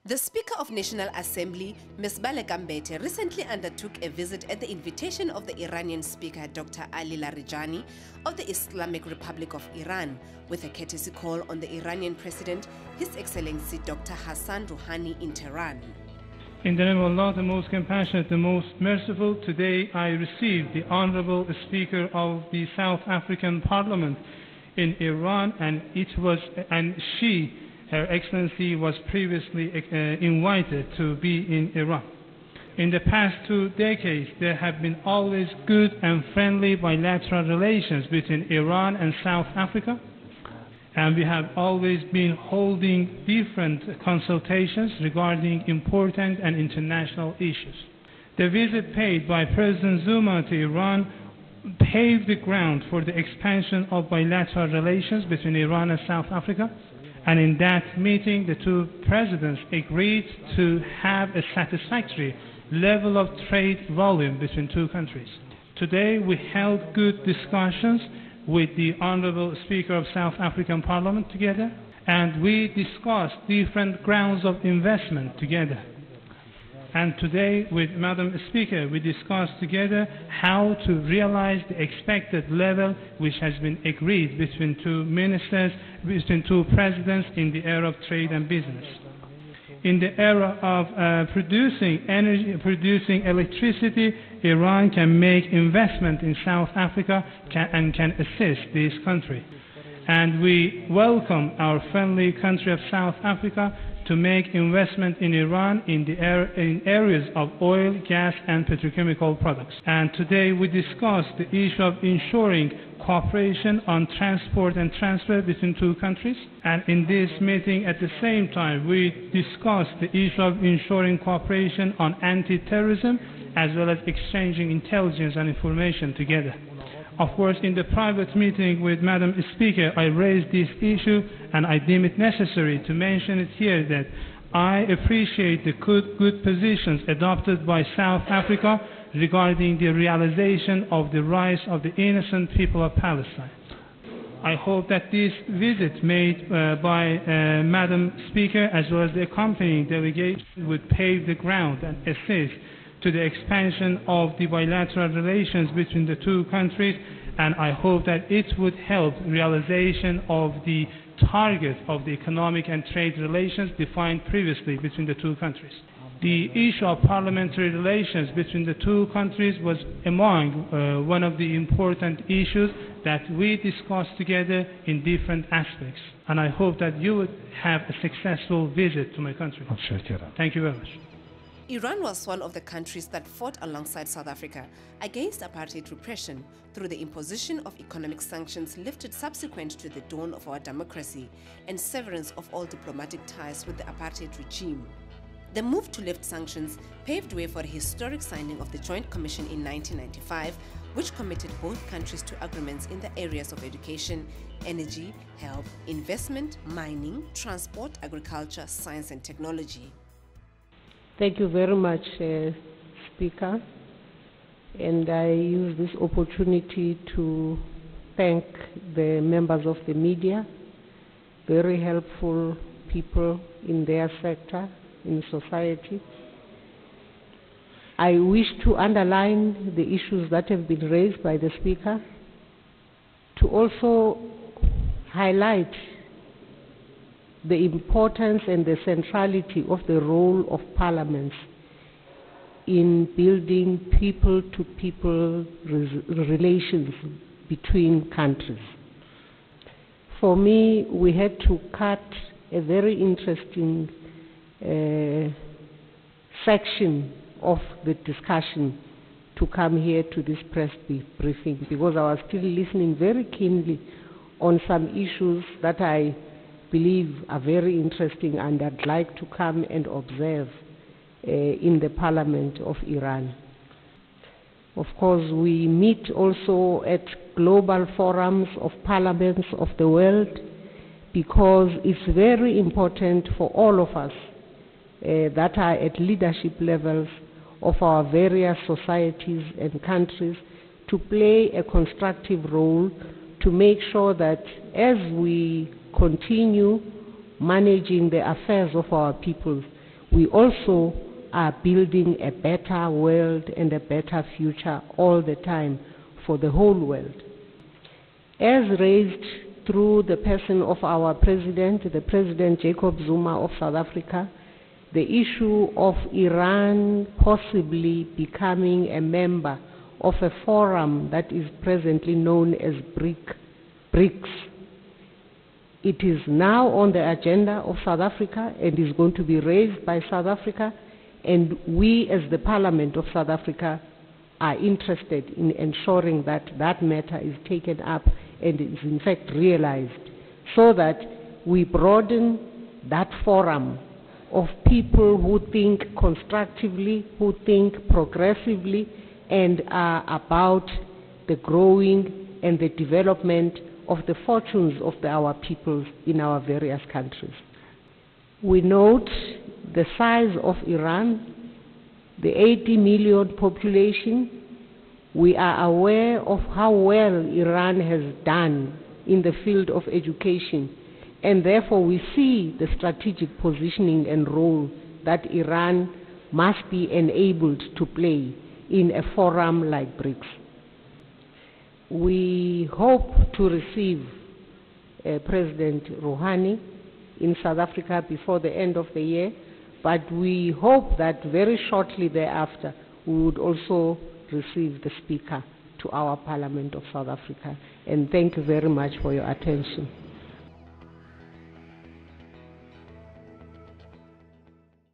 The Speaker of National Assembly, Ms. Baleka Mpete, recently undertook a visit at the invitation of the Iranian Speaker, Dr. Ali Larijani of the Islamic Republic of Iran, with a courtesy call on the Iranian President, His Excellency Dr. Hassan Rouhani in Tehran. In the name of Allah, the most compassionate, the most merciful, today I received the Honorable Speaker of the South African Parliament in Iran, and Her Excellency was previously invited to be in Iran. In the past 2 decades, there have been always good and friendly bilateral relations between Iran and South Africa, and we have always been holding different consultations regarding important and international issues. The visit paid by President Zuma to Iran paved the ground for the expansion of bilateral relations between Iran and South Africa. And in that meeting, the two presidents agreed to have a satisfactory level of trade volume between two countries. Today, we held good discussions with the Honorable Speaker of South African Parliament together, and we discussed different grounds of investment together. And today, with Madam Speaker, we discussed together how to realize the expected level which has been agreed between two ministers, between two presidents in the era of trade and business. In the era of producing energy, producing electricity, Iran can make investment in South Africa and can assist this country. And we welcome our friendly country of South Africa to make investment in Iran in areas of oil, gas, and petrochemical products. And today we discussed the issue of ensuring cooperation on transport and transfer between two countries. And in this meeting, at the same time, we discussed the issue of ensuring cooperation on anti-terrorism, as well as exchanging intelligence and information together. Of course, in the private meeting with Madam Speaker, I raised this issue, and I deem it necessary to mention it here that I appreciate the good positions adopted by South Africa regarding the realization of the rights of the innocent people of Palestine. I hope that this visit made by Madam Speaker, as well as the accompanying delegation, would pave the ground and assist to the expansion of the bilateral relations between the two countries, and I hope that it would help realization of the target of the economic and trade relations defined previously between the two countries. The issue of parliamentary relations between the two countries was among one of the important issues that we discussed together in different aspects, and I hope that you would have a successful visit to my country. Thank you very much. Iran was one of the countries that fought alongside South Africa against apartheid repression through the imposition of economic sanctions lifted subsequent to the dawn of our democracy and severance of all diplomatic ties with the apartheid regime. The move to lift sanctions paved way for the historic signing of the Joint Commission in 1995, which committed both countries to agreements in the areas of education, energy, health, investment, mining, transport, agriculture, science and technology. Thank you very much, Speaker. And I use this opportunity to thank the members of the media, very helpful people in their sector, in society. I wish to underline the issues that have been raised by the Speaker, to also highlight the importance and the centrality of the role of parliaments in building people-to-people relations between countries. For me, we had to cut a very interesting section of the discussion to come here to this press briefing, because I was still listening very keenly on some issues that I believe are very interesting, and I'd like to come and observe in the Parliament of Iran. Of course, we meet also at global forums of parliaments of the world, because it's very important for all of us that are at leadership levels of our various societies and countries to play a constructive role to make sure that as we continue managing the affairs of our people, we also are building a better world and a better future all the time for the whole world. As raised through the person of our President, the President Jacob Zuma of South Africa, the issue of Iran possibly becoming a member of a forum that is presently known as BRICS. It is now on the agenda of South Africa and is going to be raised by South Africa, and we as the Parliament of South Africa are interested in ensuring that that matter is taken up and is in fact realized, so that we broaden that forum of people who think constructively, who think progressively, and are about the growing and the development of the fortunes of our peoples in our various countries. We note the size of Iran, the 80 million population. We are aware of how well Iran has done in the field of education, and therefore we see the strategic positioning and role that Iran must be enabled to play in a forum like BRICS. We hope to receive President Rouhani in South Africa before the end of the year, but we hope that very shortly thereafter we would also receive the Speaker to our Parliament of South Africa. And thank you very much for your attention.